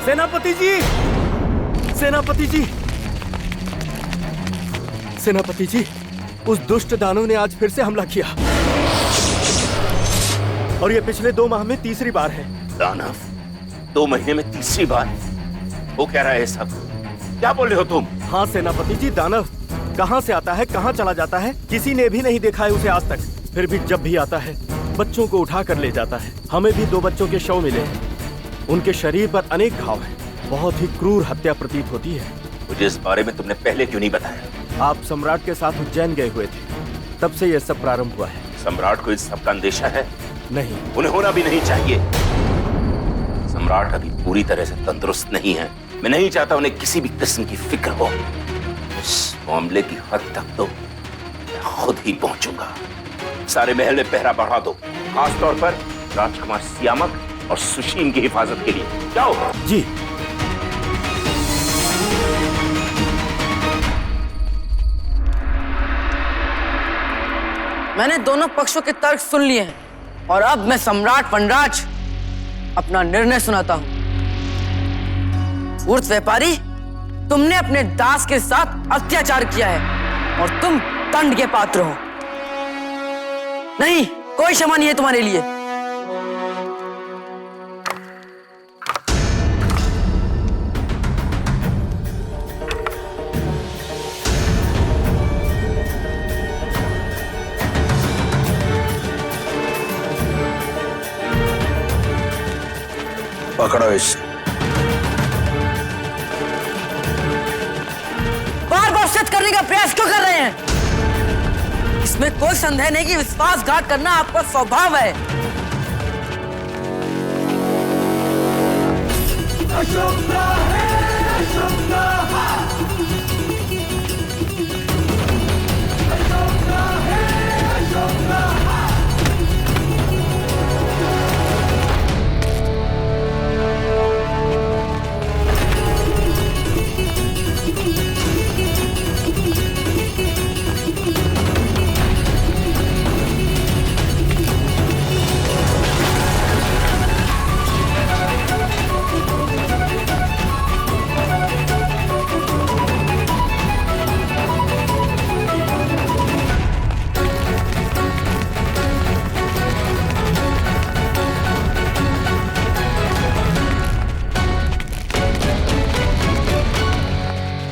सेनापति जी, सेनापति जी, सेनापति जी, उस दुष्ट दानव ने आज फिर से हमला किया और ये पिछले 2 माह में तीसरी बार है। दानव? 2 महीने में तीसरी बार? वो कह रहा है सब? क्या बोल रहे हो तुम? हाँ सेनापति जी, दानव कहाँ से आता है, कहाँ चला जाता है, किसी ने भी नहीं देखा है उसे आज तक। फिर भी जब भी आता है बच्चों को उठा कर ले जाता है। हमें भी 2 बच्चों के शव मिले हैं। उनके शरीर पर अनेक घाव हैं। बहुत ही क्रूर हत्या प्रतीत होती है। मुझे इस बारे में तुमने पहले क्यों नहीं बताया? आप सम्राट के साथ उज्जैन गए हुए थे, तब से यह सब प्रारंभ हुआ है। सम्राट को इस सब का अंदेशा है? नहीं, उन्हें होना भी नहीं चाहिए। सम्राट अभी पूरी तरह से तंदुरुस्त नहीं है। मैं नहीं चाहता उन्हें किसी भी किस्म की फिक्र हो। इस मामले की हद तक तो मैं खुद ही पहुंचूंगा। सारे महल में पहरा बढ़ा दो, खास तौर पर राजकुमार सियामक और सुशील की हिफाजत के लिए। जाओ। जी। मैंने दोनों पक्षों के तर्क सुन लिए हैं और अब मैं सम्राट वनराज अपना निर्णय सुनाता हूं। ऊर्त व्यापारी, तुमने अपने दास के साथ अत्याचार किया है और तुम दंड के पात्र हो। नहीं, कोई क्षमा नहीं है तुम्हारे लिए। पकड़ो इसे। बार बार सिद्ध करने का प्रयास क्यों कर रहे हैं? इसमें कोई संदेह नहीं कि विश्वासघात करना आपका स्वभाव है।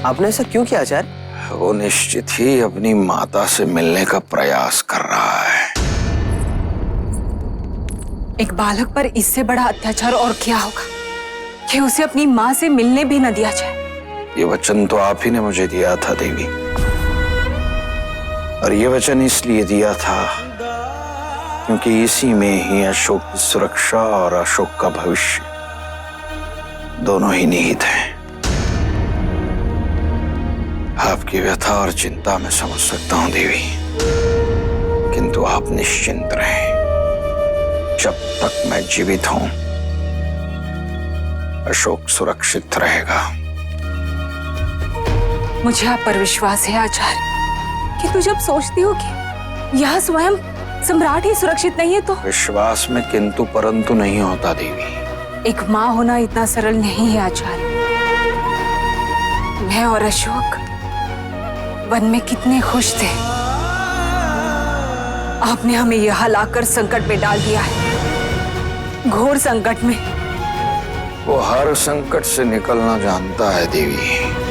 आपने ऐसा क्यों किया आचार्य? वो निश्चित ही अपनी माता से मिलने का प्रयास कर रहा है। एक बालक पर इससे बड़ा अत्याचार और क्या होगा कि उसे अपनी माँ से मिलने भी न दिया जाए। ये वचन तो आप ही ने मुझे दिया था देवी, और ये वचन इसलिए दिया था क्योंकि इसी में ही अशोक की सुरक्षा और अशोक का भविष्य दोनों ही निहित हैं। आपकी व्यथा और चिंता मैं समझ सकता हूं देवी, किंतु आप निश्चिंत रहें। जब तक मैं जीवित हूं, अशोक सुरक्षित रहेगा। मुझे आप पर विश्वास है आचार्य, कि तू जब सोचती हो कि यह स्वयं सम्राट ही सुरक्षित नहीं है तो। विश्वास में किंतु परंतु नहीं होता देवी। एक माँ होना इतना सरल नहीं है आचार्य। मैं और अशोक वन में कितने खुश थे। आपने हमें यहां लाकर संकट में डाल दिया है, घोर संकट में। वो हर संकट से निकलना जानता है देवी।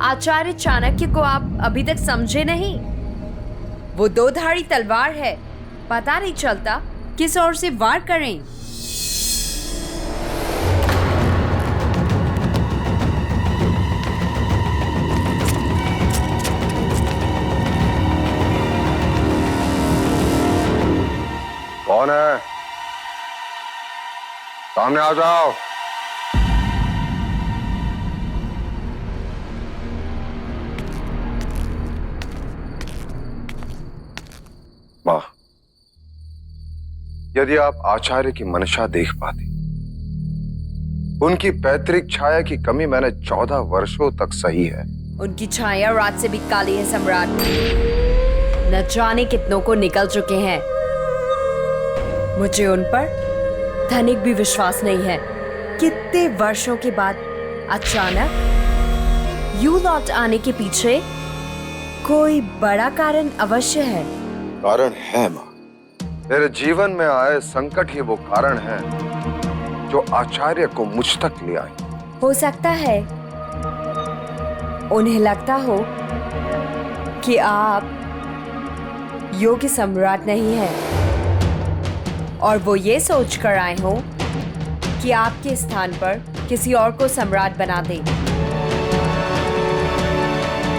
आचार्य चाणक्य को आप अभी तक समझे नहीं। वो 2 धारी तलवार है, पता नहीं चलता किस ओर से वार करें। कौन है? सामने आ जाओ। वाह, यदि आप आचार्य की मंशा देख पाते उनकी पैतृक छाया की कमी मैंने 14 वर्षों तक सही है। उनकी छाया रात से भी काली है सम्राट। न जाने कितनों को निकल चुके हैं। मुझे उन पर धनिक भी विश्वास नहीं है। कितने वर्षों के बाद अचानक यूं लौट आने के पीछे कोई बड़ा कारण अवश्य है। कारण है माँ। मेरे जीवन में आए संकट ही वो कारण है जो आचार्य को मुझ तक ले आए। हो सकता है उन्हें लगता हो कि आप योग्य सम्राट नहीं हैं और वो ये सोच कर आए हो कि आपके स्थान पर किसी और को सम्राट बना दे,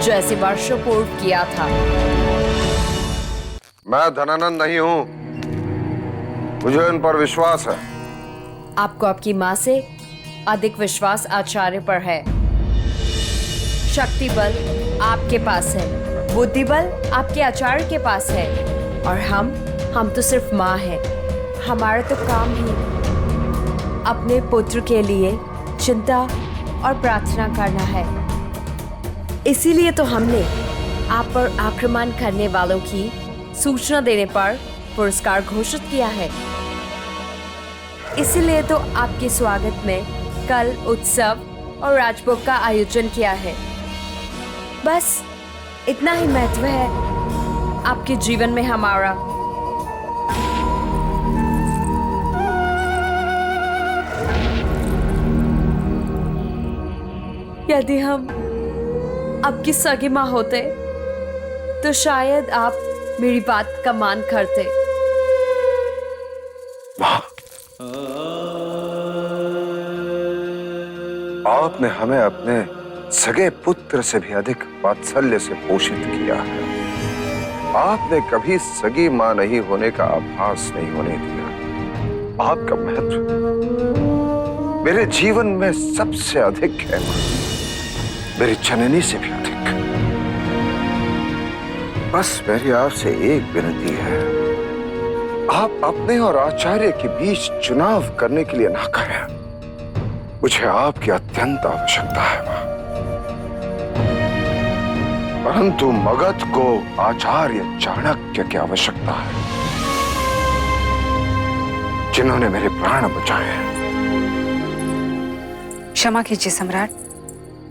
जैसे वर्षों पूर्व किया था। मैं धनानंद नहीं हूं, मुझे इन पर विश्वास है। आपको आपकी माँ से अधिक विश्वास आचार्य पर है। शक्ति बल आपके पास है, बुद्धि बल आपके आचार्य के पास है, और हम तो सिर्फ माँ हैं। हमारा तो काम ही अपने पुत्र के लिए चिंता और प्रार्थना करना है। इसीलिए तो हमने आप पर आक्रमण करने वालों की सूचना देने पर पुरस्कार घोषित किया है। इसीलिए तो आपके स्वागत में कल उत्सव और राजभोग का आयोजन किया है। बस इतना ही महत्व है आपके जीवन में हमारा। यदि हम आपकी सगी माँ होते तो शायद आप मेरी बात का मान करते। आपने हमें अपने सगे पुत्र से भी अधिक वात्सल्य से पोषित किया है। आपने कभी सगी मां नहीं होने का आभास नहीं होने दिया। आपका महत्व मेरे जीवन में सबसे अधिक है, मेरी जननी से भी अधिक। बस मेरी आपसे एक विनती है, आप अपने और आचार्य के बीच चुनाव करने के लिए ना करें। मुझे आपकी अत्यंत आवश्यकता है मां। परंतु मगध को आचार्य चाणक्य की आवश्यकता है, जिन्होंने मेरे प्राण बचाए हैं। क्षमा कीजिए सम्राट,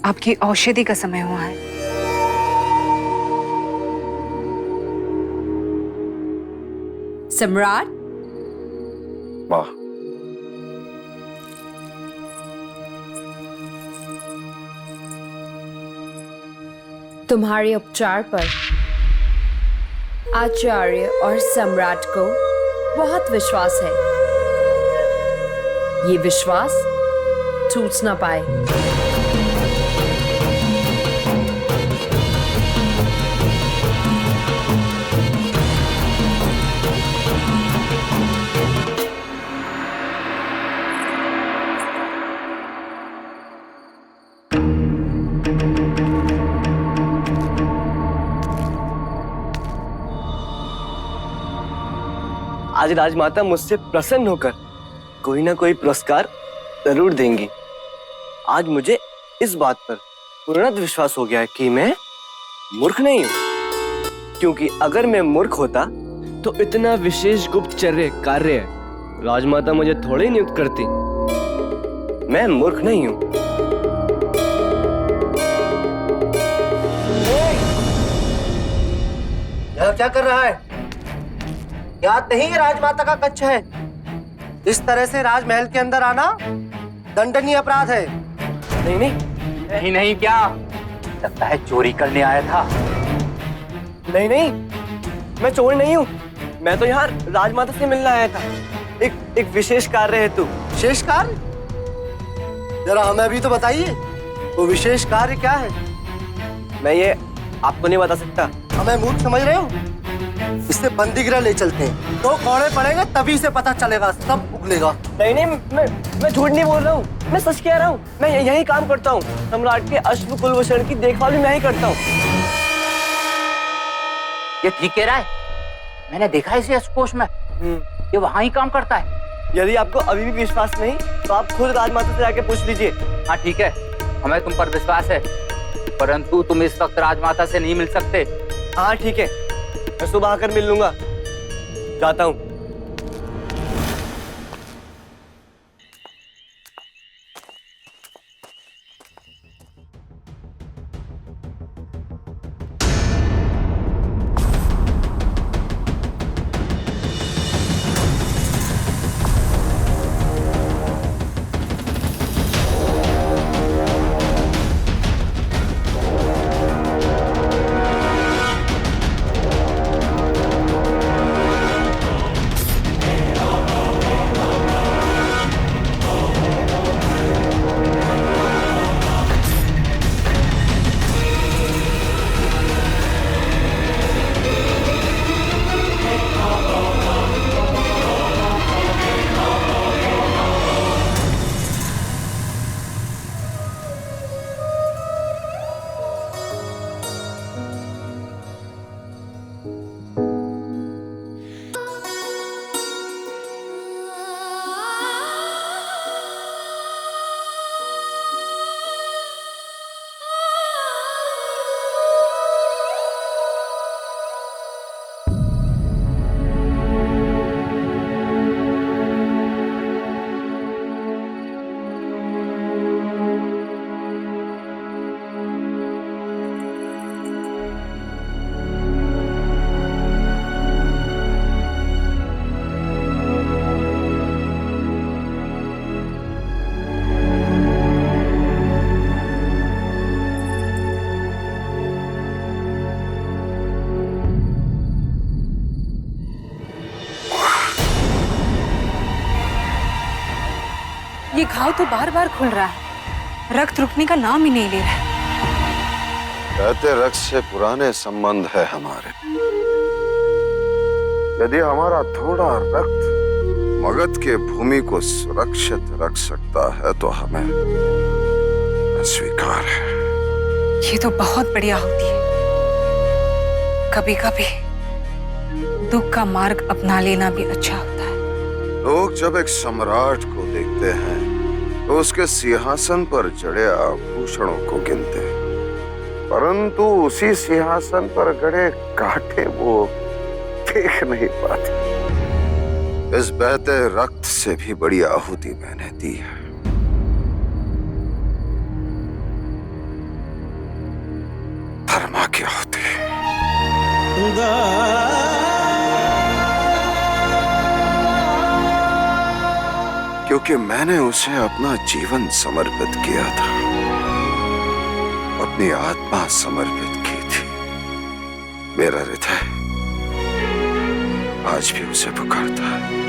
आपकी औषधि का समय हुआ है। सम्राट, मां, तुम्हारे उपचार पर आचार्य और सम्राट को बहुत विश्वास है। ये विश्वास टूट ना पाए। आज राजमाता मुझसे प्रसन्न होकर कोई ना कोई पुरस्कार जरूर देंगी। आज मुझे इस बात पर पूर्ण विश्वास हो गया है कि मैं मूर्ख नहीं हूं, क्योंकि अगर मैं मूर्ख होता तो इतना विशेष गुप्तचर्य कार्य राजमाता मुझे थोड़े ही नियुक्त करती। मैं मूर्ख नहीं हूं। यह क्या कर रहा है? याद नहीं है राजमाता का कक्ष है। इस तरह से राजमहल के अंदर आना दंडनीय अपराध है। नहीं नहीं नहीं क्या लगता है चोरी करने आया था? नहीं नहीं, मैं चोर नहीं हूँ। मैं तो यहाँ राजमाता से मिलने आया था, एक विशेष कार्य हेतु। विशेष कार्य? जरा हमें भी तो बताइए, वो विशेष कार्य क्या है? मैं ये आपको नहीं बता सकता। हमें मूर्ख समझ रहे हो? इससे बंदीगृह ले चलते हैं, तो कौड़े पड़ेंगे तभी से पता चलेगा, सब उगलेगा। नहीं नहीं, मैं झूठ नहीं बोल रहा हूँ, मैं सच कह रहा हूँ। मैं यही काम करता हूँ। सम्राट के अश्व कुलभूषण की देखभाल भी मैं ही करता हूँ। ये ठीक कह रहा है, मैंने देखा है इसे अस्कोश में, ये वहां ही काम करता है। यदि आपको अभी भी विश्वास नहीं तो आप खुद राजमाता से जाके पूछ लीजिए। हाँ ठीक है, हमें तुम पर विश्वास है, परंतु तुम इस वक्त राजमाता से नहीं मिल सकते। हाँ ठीक है, मैं सुबह आकर मिल लूंगा। जाता हूँ। ये घाव तो बार बार खुल रहा है, रक्त रुकने का नाम ही नहीं ले रहा है। कहते रक्त से पुराने संबंध है हमारे। यदि हमारा थोड़ा रक्त मगध के भूमि को सुरक्षित रख सकता है तो हमें स्वीकार है। ये तो बहुत बढ़िया होती है। कभी कभी दुख का मार्ग अपना लेना भी अच्छा होता है। लोग जब एक सम्राट को देखते हैं तो उसके सिंहासन पर जड़े आभूषणों को गिनते हैं, परंतु उसी सिंहासन पर गड़े कांटे वो देख नहीं पाते। इस बहते रक्त से भी बड़ी आहुति मैंने दी है। धर्मा की आहुति। क्योंकि मैंने उसे अपना जीवन समर्पित किया था, अपनी आत्मा समर्पित की थी। मेरा हृदय आज भी उसे पुकारता है।